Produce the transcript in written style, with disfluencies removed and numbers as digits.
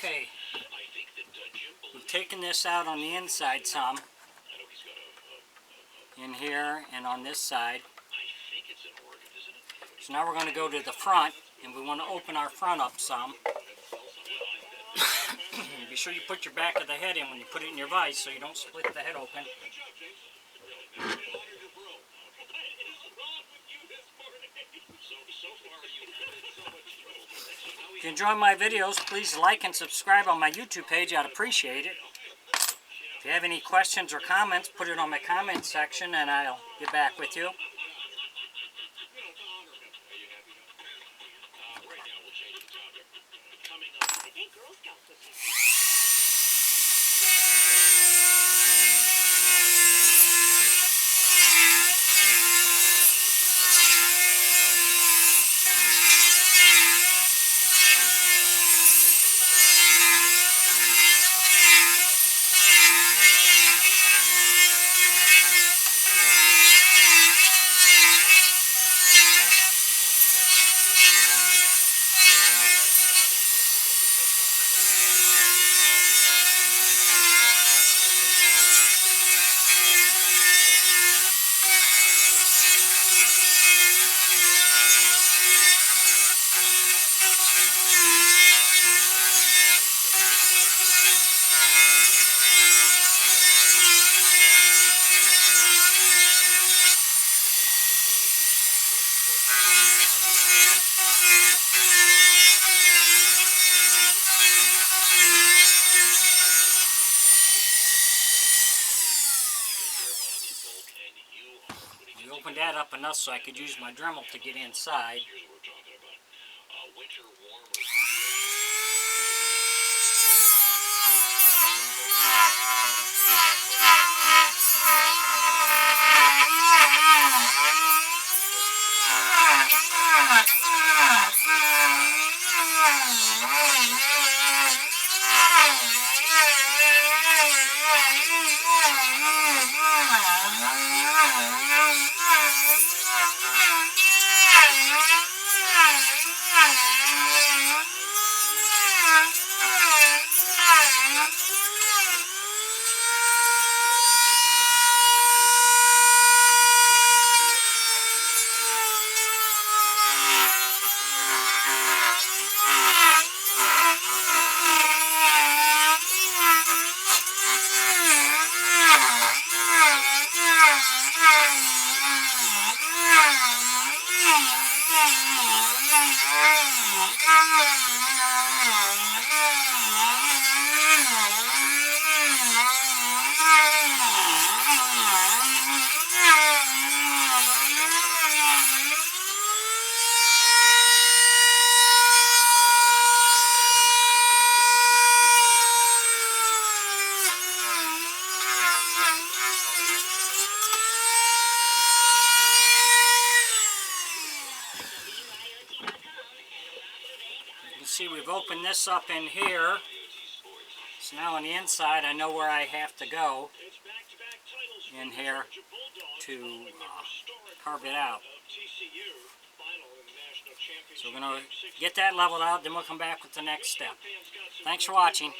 Okay, we've taken this out on the inside some, in here and on this side. So now we're going to go to the front, and we want to open our front up some. Be sure you put your back of the head in when you put it in your vise so you don't split the head open. If you enjoy my videos, please like and subscribe on my YouTube page. I'd appreciate it. If you have any questions or comments, put it on my comment section and I'll get back with you. We opened that up enough so I could use my Dremel to get inside. You can see we've opened this up in here. So now on the inside I know where I have to go in here to carve it out. So we're going to get that leveled out, then we'll come back with the next step. Thanks for watching.